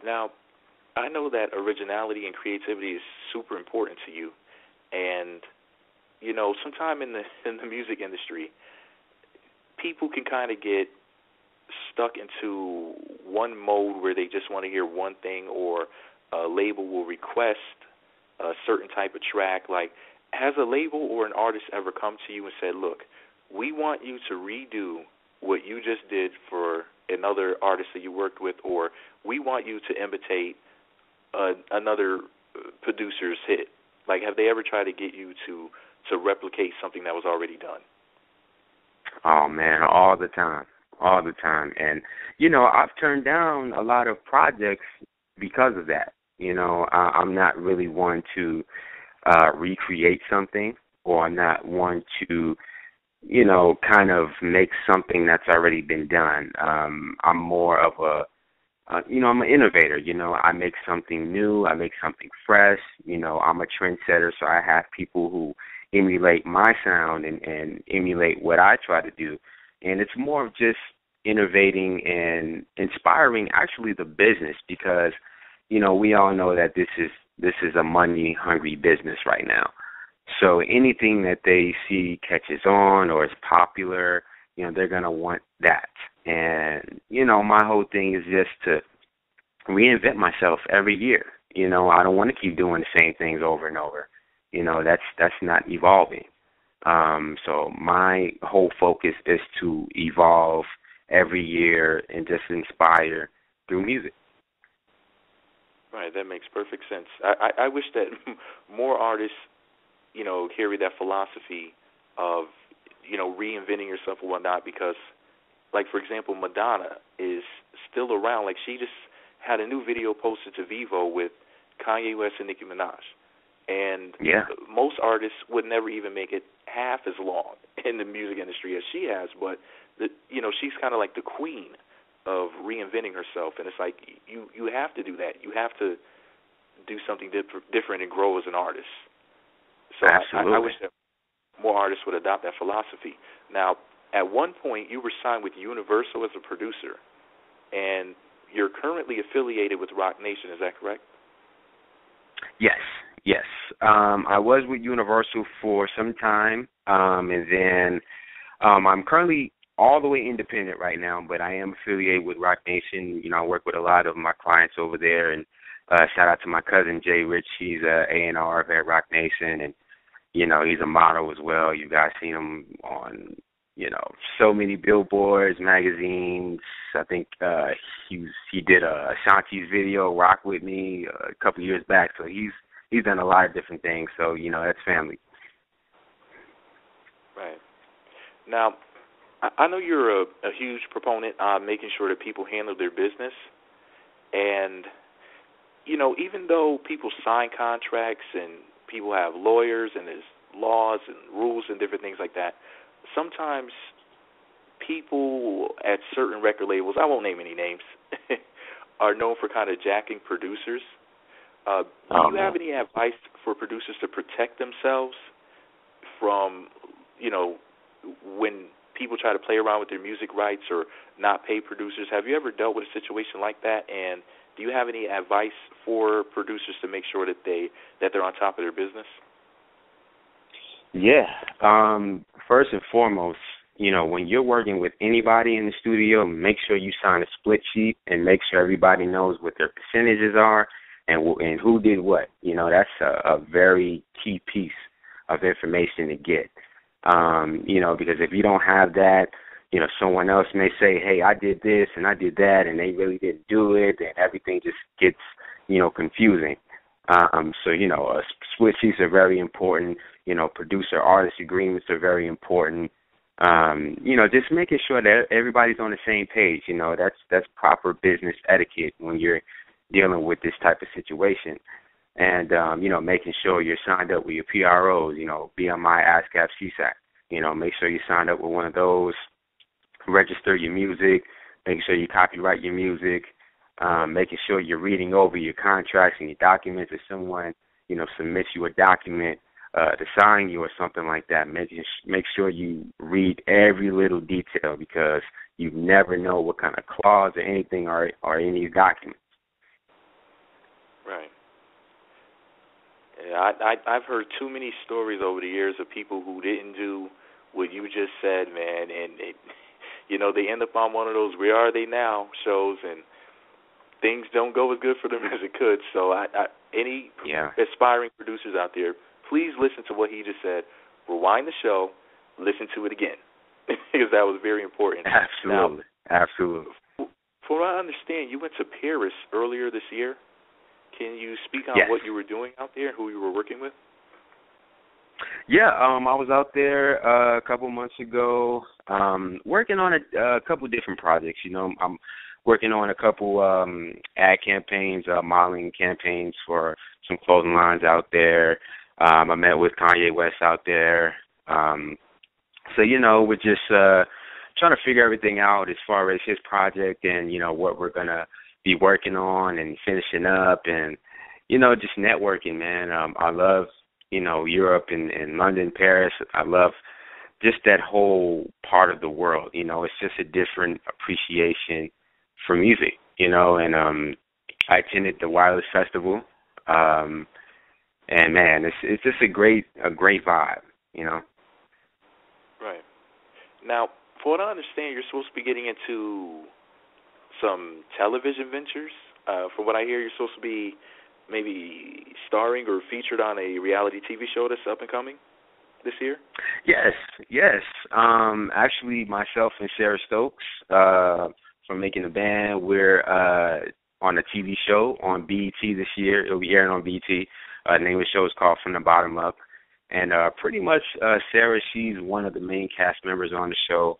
Now, I know that originality and creativity is super important to you, and sometime in the music industry, people can kind of get stuck into one mode where they just want to hear one thing, or a label will request a certain type of track. Like, has a label or an artist ever come to you and said, "Look, we want you to redo what you just did for another artist that you worked with, or we want you to imitate another producer's hit"? Like, have they ever tried to get you to replicate something that was already done? Oh man, all the time. And I've turned down a lot of projects because of that. I'm not really one to recreate something, or I'm not one to kind of make something that's already been done. I'm more of I'm an innovator. I make something new. I make something fresh. I'm a trendsetter, so I have people who emulate my sound and emulate what I try to do. And it's more of just innovating and inspiring actually the business, because, we all know that this is a money-hungry business right now. So anything that they see catches on or is popular, they're going to want that. And, my whole thing is just to reinvent myself every year. I don't want to keep doing the same things over and over. That's not evolving. So my whole focus is to evolve every year and just inspire through music. Right, that makes perfect sense. I wish that more artists, carry that philosophy of, reinventing yourself and whatnot, because, like, for example, Madonna is still around. Like, she just had a new video posted to Vivo with Kanye West and Nicki Minaj. And yeah, most artists would never even make it half as long in the music industry as she has, but, she's kind of like the queen of reinventing herself, and it's like you have to do that. You have to do something different and grow as an artist. So I wish that more artists would adopt that philosophy. Now, at one point, you were signed with Universal as a producer, and you're currently affiliated with Roc Nation. Is that correct? Yes. I was with Universal for some time, and then I'm currently all the way independent right now, but I am affiliated with Roc Nation. I work with a lot of my clients over there, and shout out to my cousin Jay Rich. He's a A&R at Roc Nation, and he's a model as well. You guys seen him on so many billboards, magazines. I think he did a Ashanti's video, Rock With Me, a couple years back. So he's done a lot of different things. So that's family. Right. Now, I know you're a huge proponent on making sure that people handle their business, and even though people sign contracts and people have lawyers and there's laws and rules and different things like that, sometimes people at certain record labels, I won't name any names, are known for kind of jacking producers. Do you have any advice for producers to protect themselves from, when people try to play around with their music rights or not pay producers? Have you ever dealt with a situation like that? And do you have any advice for producers to make sure that they're on top of their business? Yeah. First and foremost, when you're working with anybody in the studio, make sure you sign a split sheet and make sure everybody knows what their percentages are and who did what. That's a very key piece of information to get. Because if you don't have that, someone else may say, hey, I did this and I did that, and they really didn't do it, and everything just gets, confusing. So, split sheets are very important. Producer-artist agreements are very important. Just making sure that everybody's on the same page. That's proper business etiquette when you're dealing with this type of situation. And, making sure you're signed up with your PROs, BMI, ASCAP, CSAC. Make sure you signed up with one of those. Register your music. Make sure you copyright your music. Making sure you're reading over your contracts and your documents. If someone, submits you a document to sign you or something like that, make sure you read every little detail, because you never know what kind of clause or anything are in these documents. Right. Yeah, I've heard too many stories over the years of people who didn't do what you just said, man, and they end up on one of those "Where Are They Now" shows, and things don't go as good for them as it could. So, any Yeah. aspiring producers out there, please listen to what he just said. Rewind the show, listen to it again, because that was very important. Absolutely. Now, Absolutely. from what I understand, you went to Paris earlier this year. Can you speak on Yes. what you were doing out there, who you were working with? Yeah, I was out there a couple months ago, working on a couple different projects. I'm working on a couple ad campaigns, modeling campaigns for some clothing lines out there. I met with Kanye West out there. So, we're just trying to figure everything out as far as his project and, what we're going to be working on and finishing up and, just networking, man. I love, Europe and London, Paris. I love just that whole part of the world. It's just a different appreciation for music, and I attended the Wireless Festival. And man, it's just a great vibe. Right. Now, for what I understand, you're supposed to be getting into some television ventures. From what I hear, you're supposed to be maybe starring or featured on a reality TV show that's up and coming this year. Yes. Actually, myself and Sarah Stokes from Making the Band, we're on a TV show on BET this year. It'll be airing on BET. The name of the show is called From the Bottom Up. And pretty much Sarah, she's one of the main cast members on the show.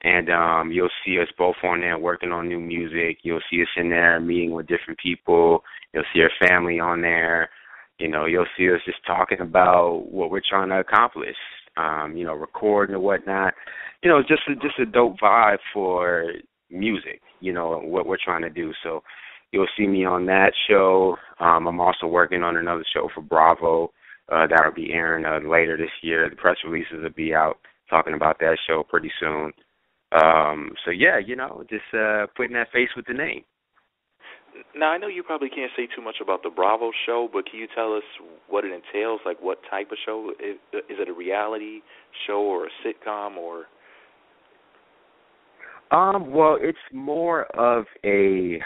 And you'll see us both on there working on new music. You'll see us in there meeting with different people. You'll see our family on there. You'll see us just talking about what we're trying to accomplish, recording and whatnot. Just a dope vibe for music, what we're trying to do. So you'll see me on that show. I'm also working on another show for Bravo that'll be airing later this year. The press releases will be out talking about that show pretty soon. So yeah, just putting that face with the name. Now, I know you probably can't say too much about the Bravo show, but can you tell us what it entails? Like, what type of show? Is it a reality show or a sitcom or? Well, it's more of I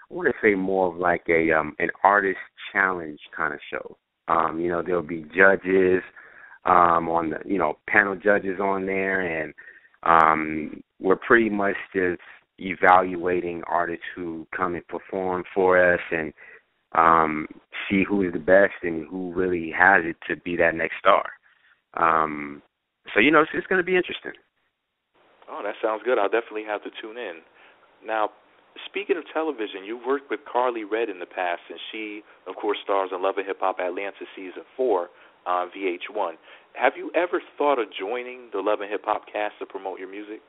want to say more of like an artist challenge kind of show. There'll be judges on the, panel judges on there, and we're pretty much just evaluating artists who come and perform for us and see who is the best and who really has it to be that next star. So, it's going to be interesting. Oh, that sounds good. I'll definitely have to tune in. Now, speaking of television, you've worked with Carly Red in the past, and she, of course, stars in Love and Hip Hop Atlanta Season 4 on VH1. Have you ever thought of joining the Love and Hip Hop cast to promote your music?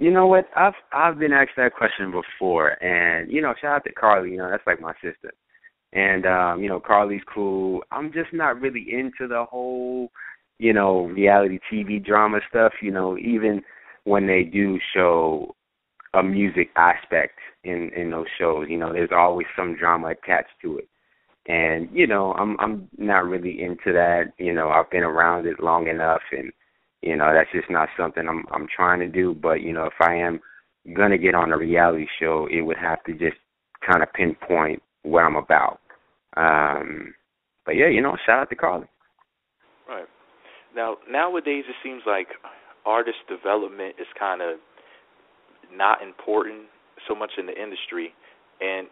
You know what? I've been asked that question before, and shout out to Carly. That's like my sister, and Carly's cool. I'm just not really into the whole, reality TV drama stuff. Even when they do show a music aspect in those shows, there's always some drama attached to it, and I'm not really into that. I've been around it long enough, and that's just not something I'm trying to do. But, if I am going to get on a reality show, it would have to just kind of pinpoint what I'm about. But, yeah, shout out to Carly. Right. Now, nowadays it seems like artist development is kind of not important so much in the industry. And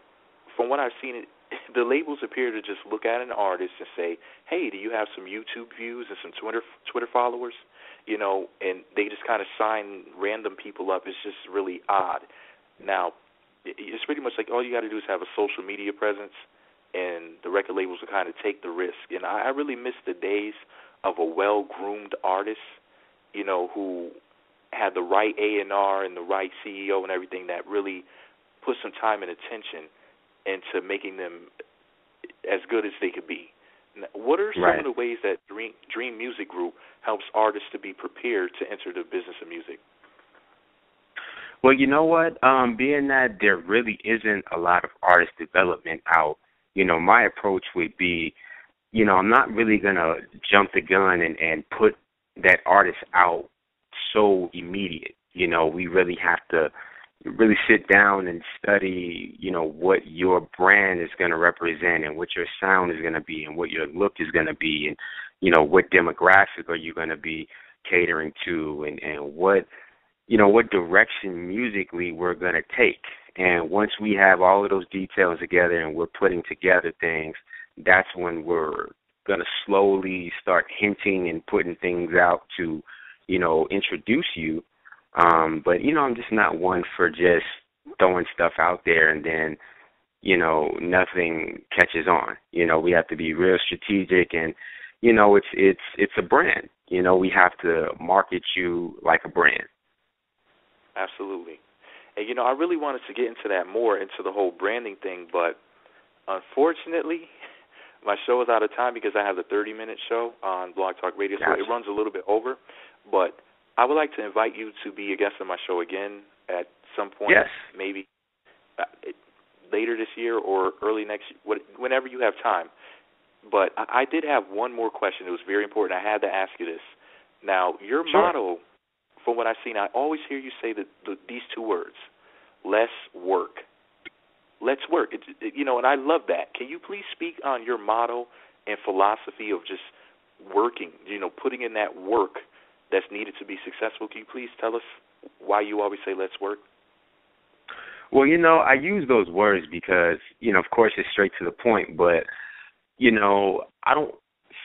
from what I've seen, the labels appear to just look at an artist and say, hey, do you have some YouTube views and some Twitter followers? And they just kind of sign random people up. It's just really odd. Now, it's pretty much like all you got to do is have a social media presence, and the record labels will kind of take the risk. And I really miss the days of a well-groomed artist, who had the right A&R and the right CEO and everything that really put some time and attention into making them as good as they could be. What are some of the ways that Dream Music Group helps artists to be prepared to enter the business of music? Well, you know what? Being that there really isn't a lot of artist development out, my approach would be, I'm not really gonna jump the gun and put that artist out so immediate. We really have to really sit down and study, what your brand is going to represent and what your sound is going to be and what your look is going to be and, what demographic are you going to be catering to and what direction musically we're going to take. And once we have all of those details together and we're putting together things, that's when we're going to slowly start hinting and putting things out to, introduce you. But, I'm just not one for just throwing stuff out there and then, nothing catches on. We have to be real strategic and, it's a brand. We have to market you like a brand. Absolutely. And, I really wanted to get into that more, into the whole branding thing, but unfortunately, my show is out of time because I have the 30-minute show on Blog Talk Radio, so it runs a little bit over. But I would like to invite you to be a guest on my show again at some point, maybe later this year or early next year, whenever you have time. But I did have one more question. It was very important. I had to ask you this. Now, your motto, from what I've seen, I always hear you say these two words, less work. Let's work. And I love that. Can you please speak on your motto and philosophy of just working, putting in that work that's needed to be successful? Can you please tell us why you always say let's work? Well, I use those words because, of course it's straight to the point, but, I don't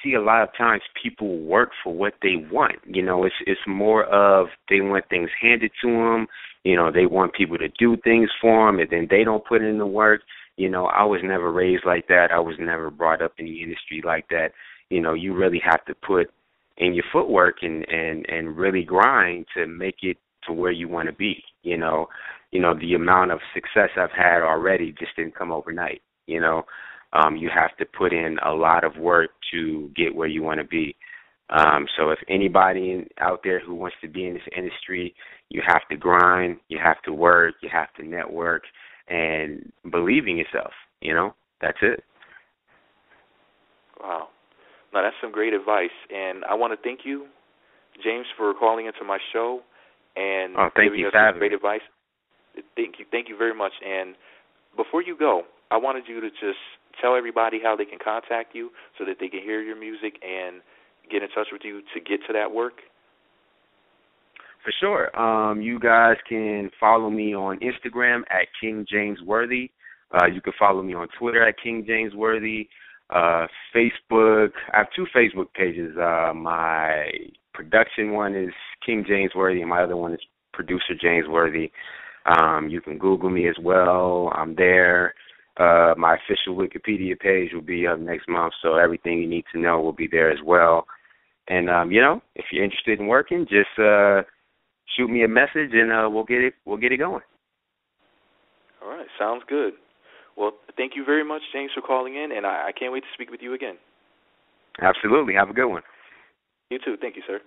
see a lot of times people work for what they want. It's more of they want things handed to them. They want people to do things for them, and then they don't put in the work. I was never raised like that. I was never brought up in the industry like that. You really have to put in your footwork and really grind to make it to where you want to be. The amount of success I've had already just didn't come overnight. You have to put in a lot of work to get where you want to be. So if anybody out there who wants to be in this industry, you have to grind, you have to work, you have to network, and believe in yourself. That's it. Wow. Now, that's some great advice. And I want to thank you, James, for calling into my show and giving us some great advice. Thank you very much. And before you go, I wanted you to just tell everybody how they can contact you so that they can hear your music and get in touch with you to get to that work. For sure. You guys can follow me on Instagram at King James Worthy. You can follow me on Twitter at King James Worthy. Facebook. I have two Facebook pages. My production one is King James Worthy, and my other one is Producer James Worthy. You can Google me as well. I'm there. My official Wikipedia page will be up next month, so everything you need to know will be there as well. And if you're interested in working, just shoot me a message, and we'll get it going. All right, sounds good. Well, thank you very much, James, for calling in, and I can't wait to speak with you again. Absolutely. Have a good one. You too. Thank you, sir.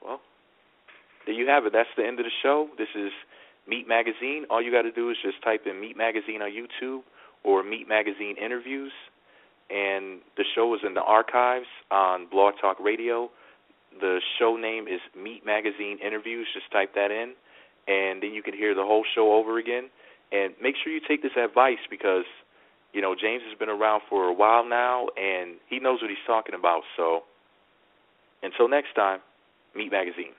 Well, there you have it. That's the end of the show. This is Meet Magazine. All you got to do is just type in Meet Magazine on YouTube or Meet Magazine Interviews, and the show is in the archives on Blog Talk Radio. The show name is Meet Magazine Interviews. Just type that in, and then you can hear the whole show over again. And make sure you take this advice because, James has been around for a while now, and he knows what he's talking about. So until next time, Meet Magazine.